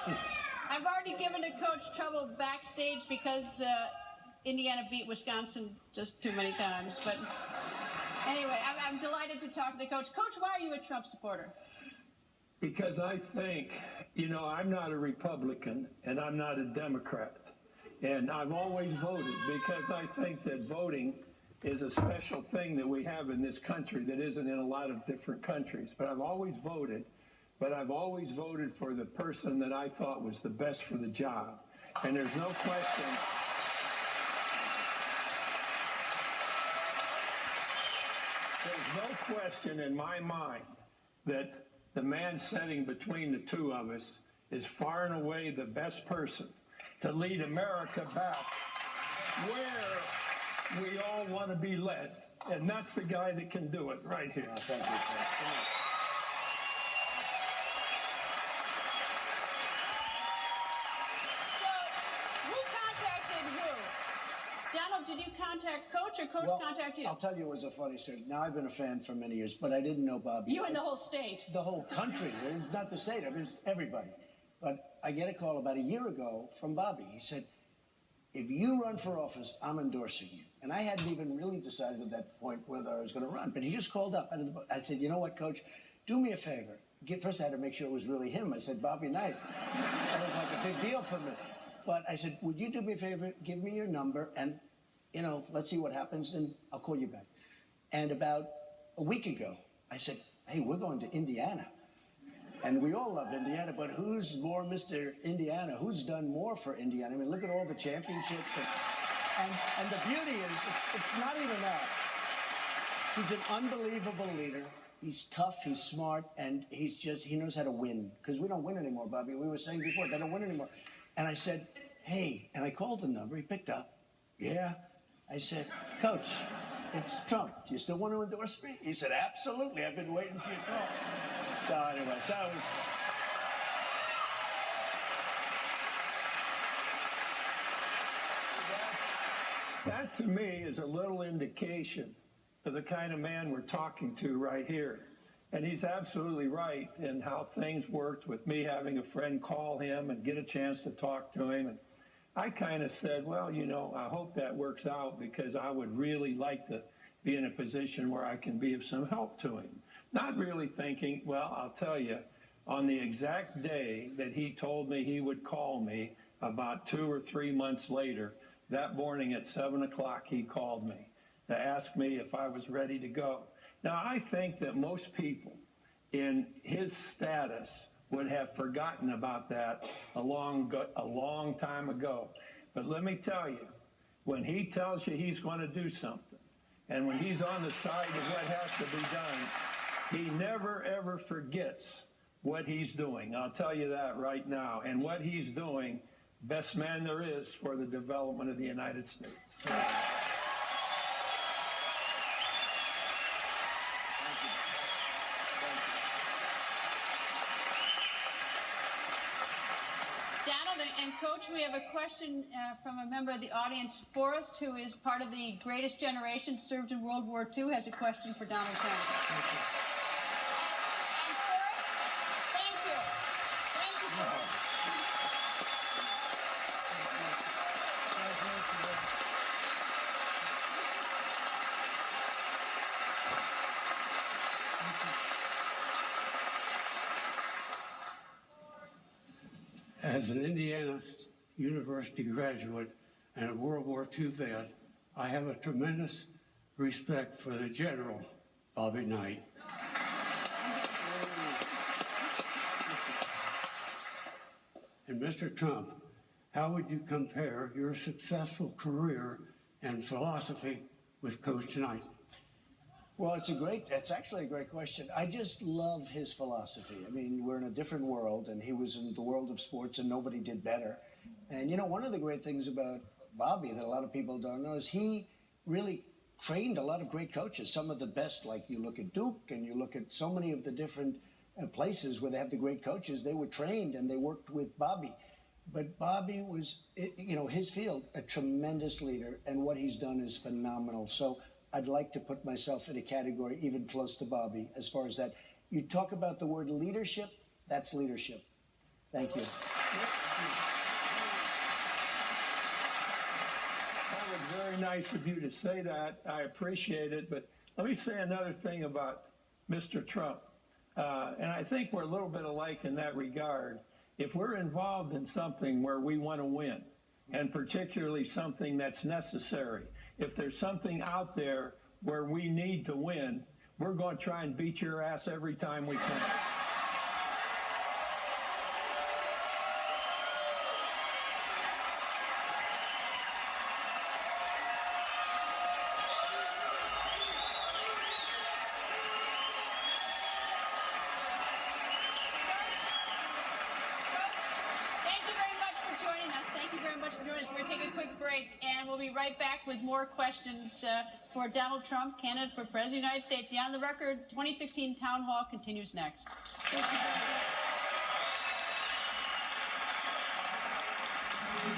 I've already given the coach trouble backstage because Indiana beat Wisconsin just too many times. But anyway, I'm delighted to talk to the coach. Coach, why are you a Trump supporter? Because I think, I'm not a Republican and I'm not a Democrat. And I've always voted because I think that voting is a special thing that we have in this country that isn't in a lot of different countries. But I've always voted, for the person that I thought was the best for the job. And there's no question. There's no question in my mind that the man sitting between the two of us is far and away the best person to lead America back where we all want to be led. And that's the guy that can do it right here. Oh, thank you, Coach. So, who contacted who? Donald, did you contact Coach or Coach contact you? I'll tell you, it was a funny story. Now, I've been a fan for many years, but I didn't know Bobby. You and the whole state. The whole country, not the state, I mean, it's everybody. But I get a call about a year ago from Bobby. He said, if you run for office, I'm endorsing you. And I hadn't even really decided at that point whether I was going to run. But he just called up. I said, you know what, Coach? Do me a favor. First, I had to make sure it was really him. I said, Bobby Knight. That was like a big deal for me. But I said, would you do me a favor? Give me your number, and, let's see what happens, and I'll call you back. And about a week ago, I said, hey, we're going to Indiana. And we all love Indiana, but who's more Mr. Indiana? Who's done more for Indiana? I mean, look at all the championships. And the beauty is, it's not even that. He's an unbelievable leader. He's tough, he's smart, and he knows how to win. Because we don't win anymore, Bobby. We were saying before, they don't win anymore. And I said, hey, and I called the number. He picked up. Yeah. I said, Coach, it's Trump. Do you still want to endorse me? He said, absolutely. I've been waiting for your call. So anyway, it was... That to me is a little indication of the kind of man we're talking to right here. And he's absolutely right in how things worked with me having a friend call him and get a chance to talk to him. And I kind of said, well, I hope that works out because I would really like to be in a position where I can be of some help to him. Not really thinking, well, I'll tell you, on the exact day that he told me he would call me, about 2 or 3 months later, that morning at 7 o'clock, he called me to ask me if I was ready to go. Now, I think that most people in his status would have forgotten about that a long time ago. But let me tell you, when he tells you he's going to do something, and when he's on the side of what has to be done, he never, ever forgets what he's doing. I'll tell you that right now. And what he's doing, best man there is for the development of the United States. Donald and Coach, we have a question from a member of the audience. Forrest, who is part of the greatest generation, served in World War II, has a question for Donald Trump. Thank you. And Forrest, thank you. Thank you, Forrest. As an Indiana University graduate and a World War II vet, I have a tremendous respect for the General Bobby Knight. And Mr. Trump, how would you compare your successful career and philosophy with Coach Knight? Well, it's actually a great question. I just love his philosophy. I mean, we're in a different world, and he was in the world of sports, and nobody did better. And, one of the great things about Bobby that a lot of people don't know is he really trained a lot of great coaches, some of the best, like you look at Duke, and you look at so many of the different places where they have the great coaches. They were trained, and they worked with Bobby. But Bobby was, his field, a tremendous leader, and what he's done is phenomenal. So I'd like to put myself in a category even close to Bobby as far as that. You talk about the word leadership, that's leadership. Thank you. That was very nice of you to say that. I appreciate it. But let me say another thing about Mr. Trump. And I think we're a little bit alike in that regard. If we're involved in something where we want to win, and particularly something that's necessary, if there's something out there where we need to win, we're going to try and beat your ass every time we can. We're going to take a quick break, and we'll be right back with more questions for Donald Trump, candidate for President of the United States. The On the Record 2016 Town Hall continues next. Thank you very much.